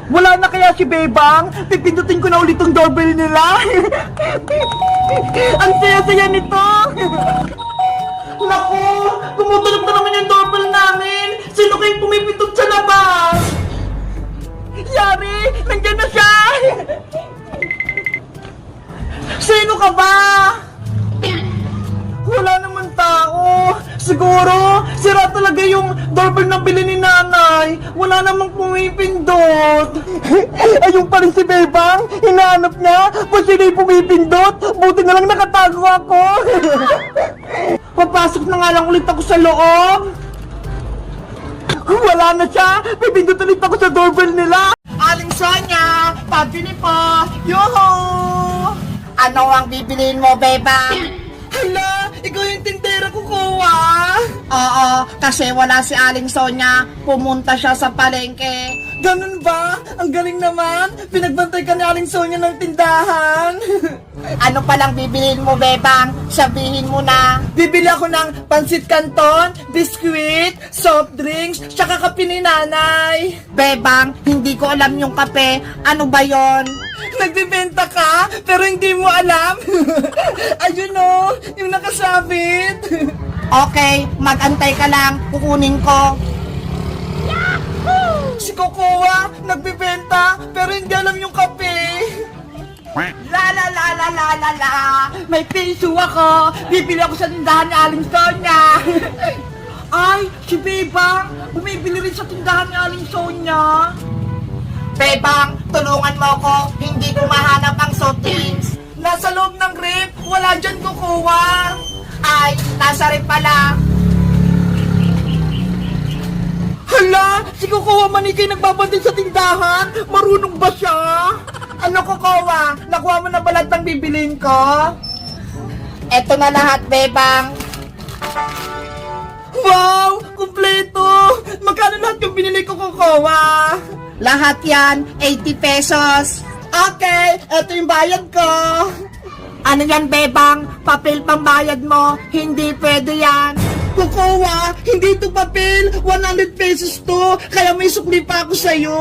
Wala na kaya si Bebang? Pipindutin ko na ulit ang doorbell nila. Ang saya-saya nito. Naku, tumutulog na naman yung doorbell namin. Sino kayong pumipindot sa labas? Yari, nandiyan na siya. Sino ka ba? Wala naman tao. Siguro, sira talaga yung doorbell na bili ni nanay. Wala namang pumipindot. Ayun pa rin si Bebang. Hinahanap niya kung sino yung pumipindot. Buti na lang nakatago ako. Papasok na nga lang ulit ako sa loob. Wala na siya. Pipindot ulit ako sa doorbell nila. Aling Sonia, pabili po. Yoho! Ano ang bibiliin mo, Bebang? Hala, ikaw yung tindera ko, Kuwa. Oo, kasi wala si Aling Sonia. Pumunta siya sa palengke. Ganun ba? Ang galing naman. Pinagbantay ka ni Aling Sonia ng tindahan. Ano palang bibiliin mo, Bebang? Sabihin mo na. Bibili ako ng pansit canton, biskuit, soft drinks, tsaka kape ni nanay. Bebang, hindi ko alam yung kape. Ano ba yon? Nagbibenta ka, pero hindi mo alam. Ayun o, yung nakasabit. Okay, mag-antay ka lang. Kukunin ko. Si Kokowa, nagbibenta, pero hindi alam yung kape. La la la la la la la. May piso ako, bibili ako sa tindahan ni Aling Sonia. Ay, si Bebang, bumibili rin sa tindahan ni Aling Sonia. Bebang, tulungan mo ko. Hindi ko mahanap ang soft drinks. Nasa loob ng rep, wala dyan Kokowa. Ay, nasa rin pala. Hala, si Kokowa manikay nagbabantay sa tindahan. Marunong ba siya? Ano, Kokowa? Nakuha mo na ba lahat ng bibilin ko? Eto na lahat, Bebang. Wow, kumpleto. Magkano lahat yung binili ko, Kokowa? Lahat yan, 80 pesos. Okay, eto yung bayad ko. Ano yan, Bebang? Papel pambayad mo. Hindi pwede yan. Kokowa, hindi ito papel. 100 pesos to. Kaya may sukli pa ako sa'yo.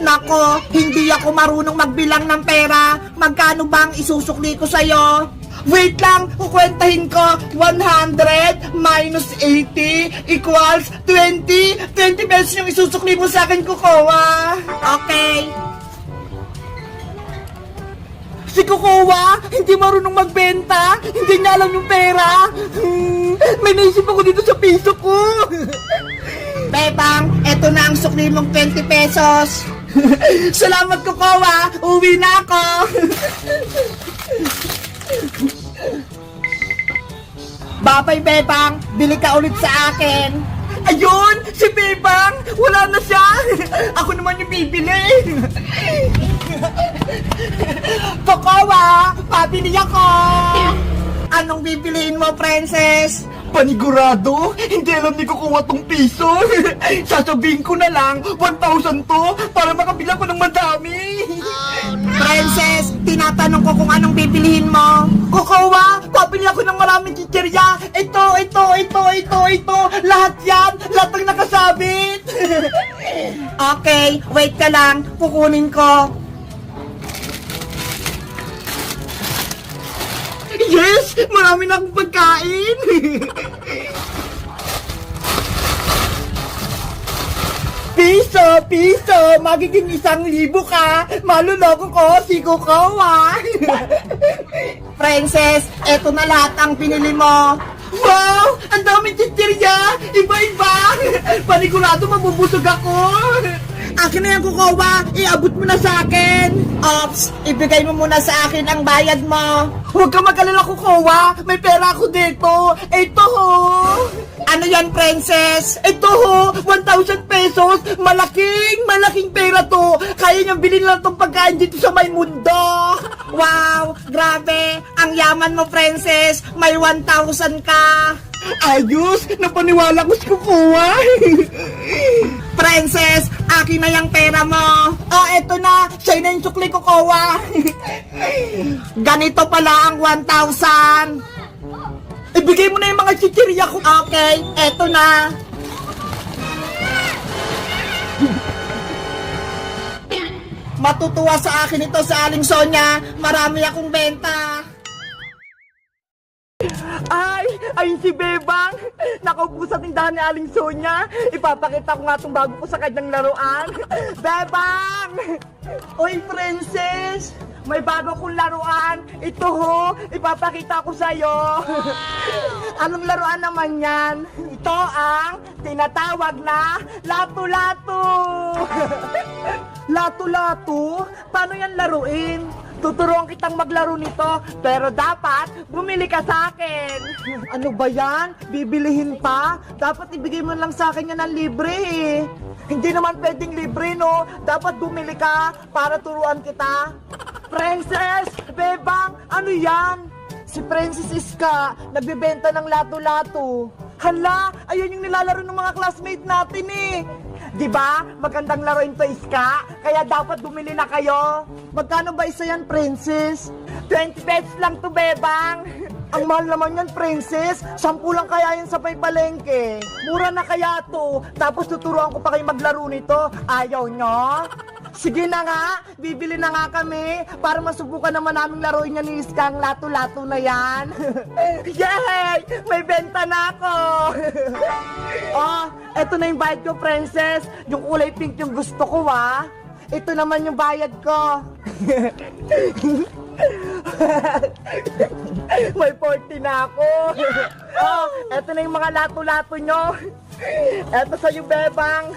Nako, hindi ako marunong magbilang ng pera. Magkano bang isusukli ko sa'yo? Wait lang, kukwentahin ko. 100 minus 80 equals 20. 20 pesos yung isusukli mo sa akin, Kokowa. Okay. Si Kokowa, hindi marunong magbenta. Hindi niya alam yung pera. May naisip ako dito sa piso ko. Bebang, eto na ang sukli mong 20 pesos. Salamat, Kokowa. Uwi na ako. Babay, Bebang. Bili ka ulit sa akin. Ayun, si Bebang. Wala na siya. Ako naman yung bibili. Kokowa, pabili ako. Anong bibiliin mo, princess? Panigurado, hindi alam ni Kokowa tong piso. Sasabihin ko na lang, 1,000 to para makabila ko ng madami. Princess, tinatanong ko kung anong bibilihin mo. Kokowa, pabili ako ng maraming chichirya. Ito. Lahat yan, lahat ng nakasabit. Okay, wait ka lang. Kukunin ko. Yes, marami na akong pagkain. Piso, magiging 1,000 ka. Maluloko ko si Kokowa. Princess, eto na lahat ang pinili mo. Wow, ang daming chichirya. Iba-iba. Panigurado mabubusog ako. Akin na yan, Kokowa. Iabot mo na sa akin. Ops, ibigay mo muna sa akin ang bayad mo. Huwag ka mag-alala, Kokowa. May pera ako dito. Ito ho. Ano yan, princess? Ito ho, 1,000 pesos. Malaking pera to. Kaya niyang bilhin lang tong pagkain dito sa may mundo. Wow, grabe. Ang yaman mo, princess. May 1,000 ka. Ayos, napaniwala ko si Kokowa. Princess, akin na yung pera mo. Eto na. Sa'yo na yung sukli, Kokowa. Ganito pala ang 1,000. Ibigay mo na yung mga chichirya ko. Okay, eto na. Matutuwa sa akin ito sa Aling Sonya. Marami akong benta. Ayun si Bebang! Nakaupo sa tindahan ni Aling Sonya. Ipapakita ko nga itong bago ko sa kanyang laruan. Bebang! Oy, Princess! May bago kong laruan. Ito ho, ipapakita ko sa'yo. Anong laruan naman yan? Ito ang tinatawag na lato-lato. Lato-lato? Paano yan laruin? Tuturuan kitang maglaro nito, pero dapat bumili ka sa akin. Ano ba yan? Bibilihin pa? Dapat ibigay mo lang sa akin yan ng libre eh. Hindi naman pwedeng libre, no? Dapat bumili ka para turuan kita. Princess! Bebang! Ano yan? Si Princess Iska, nagbebenta ng lato-lato. Hala! Ayun yung nilalaro ng mga classmate natin eh. Diba? Magandang laruin to, Iska. Kaya dapat bumili na kayo. Magkano ba isa yan, Princess? 20 pesos lang to, Bebang. Ang mahal naman yan, Princess. 10 lang kaya yan sa palengke. Mura na kaya to. Tapos tuturuan ko pa kayo maglaro nito. Ayaw nyo? Sige na nga, bibili na nga kami para masubukan naman naming laruin niya ni Iska ang lato-lato na yan. Yay! May benta na ako! Oh, eto na yung bayad ko, Princess. Yung kulay pink yung gusto ko, ha? Ito naman yung bayad ko. May 40 na ako. Oh, eto na yung mga lato-lato nyo. Eto sa'yo, Bebang,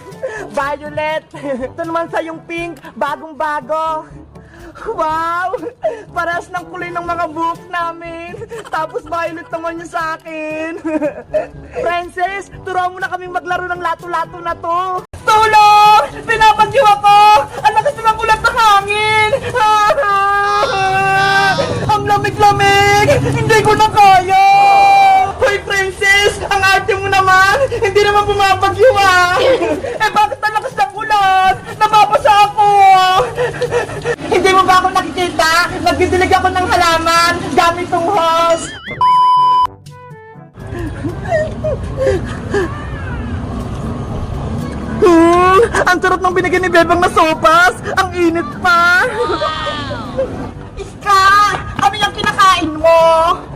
violet. Ito naman sa'yong pink, bagong-bago. Wow! Parehas ng kulay ng mga books namin. Tapos violet naman yung sa akin. Princess, turuan mo na kaming maglaro ng lato-lato na to. Tulong! Pinapagyo ako! Ang lakas ng ulat ng hangin! Ang lamig-lamig! Hindi ko na kaya! Hoy, Princess! Ang arte mo naman! Hindi naman bumabagyo ah! Eh bakit ang lakas ng ulan? Nababasa ako! Hindi mo ba ako nakikita? Nagdidilig ako ng halaman gamit tong hose! Ang sarap ng binigyan ni Bebang na sopas! Ang init pa! Iska! Ano yung kinakain mo?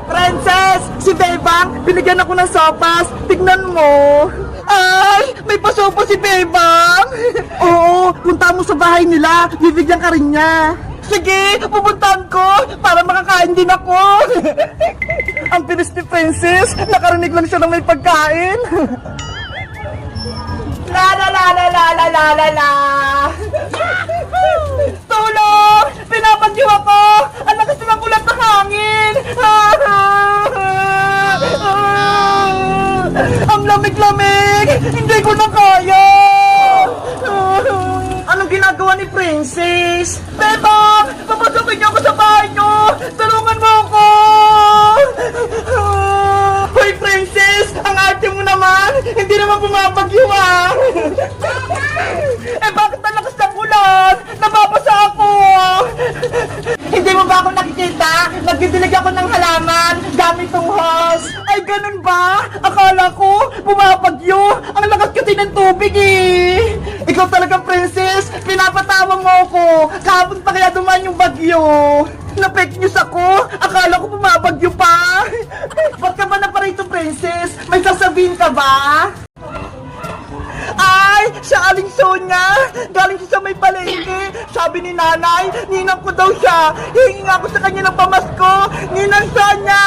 Princess! Si Bebang, binigyan ako ng sopas! Tignan mo! Ay! May pasopa si Bebang! Oo! Punta mo sa bahay nila! Bibigyan ka rin niya! Sige! Pupuntahan ko! Para makakain din ako! Ang pinis ni Princess! Nakarinig lang siya ng may pagkain! La la la la la la la la la! Tulong! Pinapagyo ako! Ang lakas ng ulat ng hangin! Ang lamig-lamig! Hindi ko na kaya! Anong ginagawa ni Princess? Bebang! Papasukin niyo ako sa bahay niyo! Tulungan mo ako! Hoy, Princess! Ang arte mo naman! Hindi naman bumabagyo ah! Eh bakit ang lakas ng ulan? Nababasa ako! Hindi mo ba ako nakikita? Nagdidilig ako ng halaman gamit tong hose! Ay, ganun ba? Akala ko bumabagyo! Ang lakas kasi ng tubig eh! Ikaw talaga, Princess! Pinapatawa mo ako! Kahapon pa kaya dumaan yung bagyo! Na-fake news ako! Akala ko bumabagyo pa! Ba't ka ba na parito, Princess? May sasabihin ka ba? Ay! Siya Aling Sonya! Galing siya sa may palengke! Sabi ni nanay, ninang ko daw siya! Hihingi nga ako sa kanya ng pamasko! Ninang Sonya!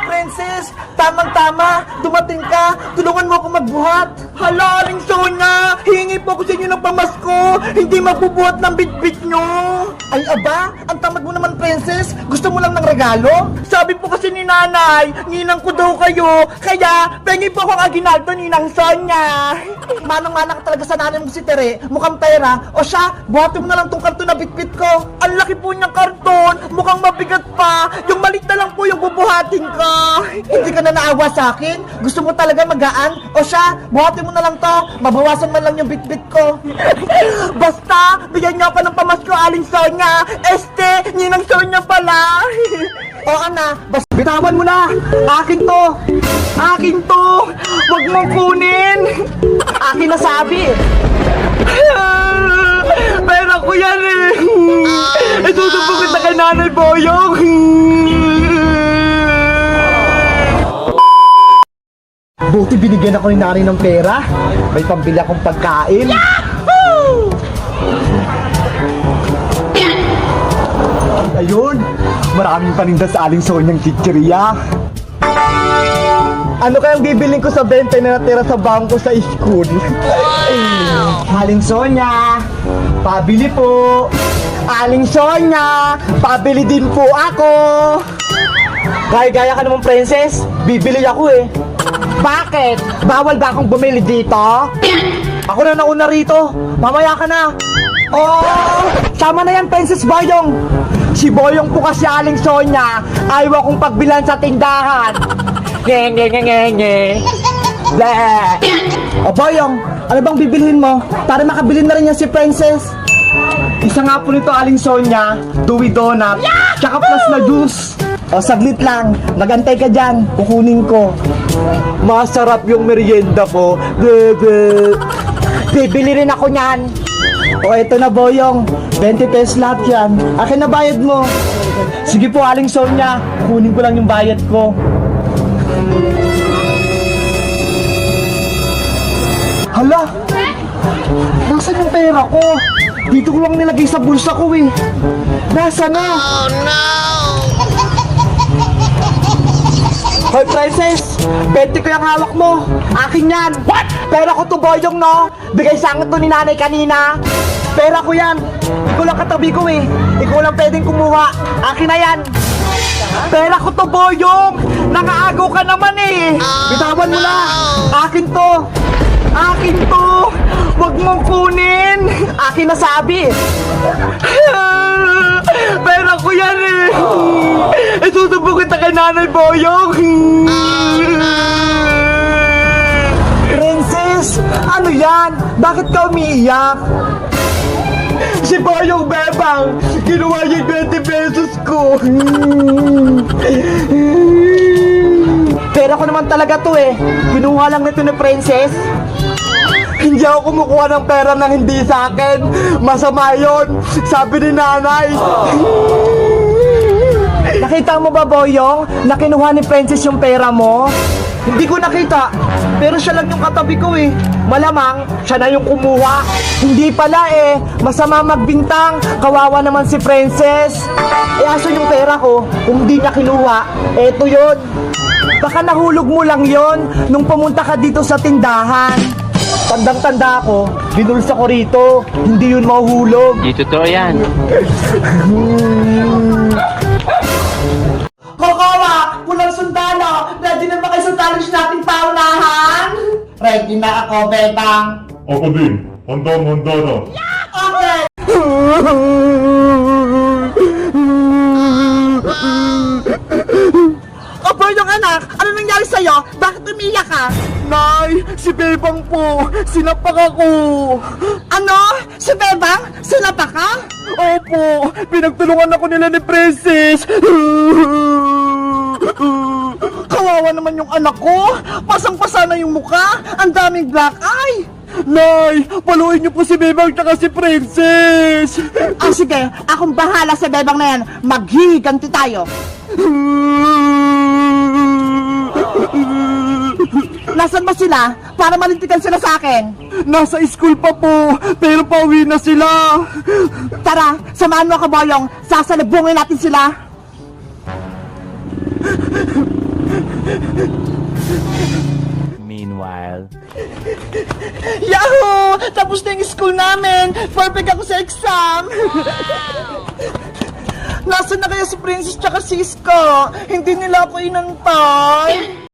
Princess, tamang-tama, dumating ka, tulungan mo ako magbuhat. Hala, Aling Sonya, hihingi po ako sa inyo ng pamasko, hindi magbubuhat ng bitbit nyo. Ay aba, ang tamad mo naman, Princess, gusto mo lang ng regalo? Sabi po kasi ni nanay, ninang ko daw kayo, kaya pengi po akong aginaldo, Ninang Sonya. Manang-mana ka talaga sa nanay mo si Tere, mukhang pera, o siya, buhatin mo na lang tong karton na bitbit ko. Ang laki po niyang karton, mukhang mabigat pa, yung malit na lang po yung bubuhatin ko. Hindi ka na naawa sa akin? Gusto mo talaga magaan? O siya, buhatin mo na lang to. Mabawasan man lang yung bitbit ko. Basta, bigyan niyo ako ng pamasko, Aling Sonya. Ninang Sonya pala. Oo na, basta bitawan mo na. Akin to. Akin to. Huwag mong kunin. Akin na sabi. Pera ko yan. Nanay Boyong! Buti binigyan ako ni nanay ng pera. May pambili akong pagkain. Ayun, maraming paninda sa Aling Sonyang chichirya. Ano kayang bibiling ko sa 20 na natira sa bangko sa school? Aling Sonya, pabili po. Aling Sonya, pabili din po ako. Gaya-gaya ka naman, princess. Bibili ako eh. Bakit? Bawal ba akong bumili dito? Ako na nauna rito. Mamaya ka na. Oh, sama na yan, Princess Boyong. Si Boyong po kasi Aling Sonya, ayaw akong pagbilan sa tindahan. Nge. O Boyong, ano bang bibilhin mo? Para makabili na rin yan si Princess. Isa nga po nito Aling Sonya, Dewey Donut, tsaka plus na juice. O saglit lang, magantay ka dyan, kukunin ko. Masarap yung merienda ko. Bibili rin ako niyan. O eto na Boyong, 20 pesos lahat yan. Akin na bayad mo. Sige po Aling Sonya, kunin ko lang yung bayad ko. Hala, nasaan yung pera ko? Dito ko lang nilagay sa bulsa ko eh. Nasaan na? Oh no! Hoy Princess, 20 ko yung hawak mo. Akin yan. What? Pera ko to Boyong no. Bigay sa akin to ni nanay kanina. Pera ko yan. Ikaw lang katabi ko eh. Ikaw lang pwedeng kumuha. Akin na yan. Pera ko to Boyong. Nakaagaw ka naman eh. Bitawan mo na. Akin to. Akin to. Huwag mong kunin. Akin na sabi. Pera ko yan eh. Isusubo kita kay Nanay Boyong. Princess, ano yan? Bakit ka umiiyak? Si Boyong Bebang, kinuha niya yung 20 pesos ko. Pera ko naman talaga to eh. Kinuha lang nito ni Princess. Hindi ako kumukuha ng pera ng hindi sa akin. Masama yun, sabi ni nanay. Nakita mo ba Boyong, na kinuha ni Princess yung pera mo? Hindi ko nakita, pero siya lang yung katabi ko eh. Malamang, siya na yung kumuha. Hindi pala eh, masama magbintang. Kawawa naman si Princess. Eh aso yung pera ko, kung di niya kinuha, eto yun. Baka nahulog mo lang yon nung pumunta ka dito sa tindahan. Tandang-tanda ako, binulsa ko rito, hindi yun mahuhulog. Di totoo yan. Kokowa, pulang sundalo. Ready na ba kayo sa challenge nating paunahan? Ready na ako, Bebang. Ako din. Handang-handa na. Okay. O Boyong anak, ano nangyari sa'yo? Bakit umiyak ka? Nay, si Bebang po, sinapak ako. Ano? Si Bebang? Sinapa ka? Opo, pinagtulungan ako nila ni Princess. Kawawa naman yung anak ko. Pasang-pasa na yung mukha. Ang daming black eye. Nay, paluin niyo po si Bebang tsaka si Princess. Ah, sige. Akong bahala sa Bebang na yan. Maghihiganti tayo. Nasaan ba sila? Para malintikan sila sa akin. Nasa school pa po, pero pauwi na sila. Tara, samahan mo ako, Boyong. Sasalubungin natin sila. Meanwhile, Yahoo! Tapos na yung school namin. Perfect ako sa exam. Nasaan na kaya si Princess tsaka Cisco? Hindi nila ako inantay.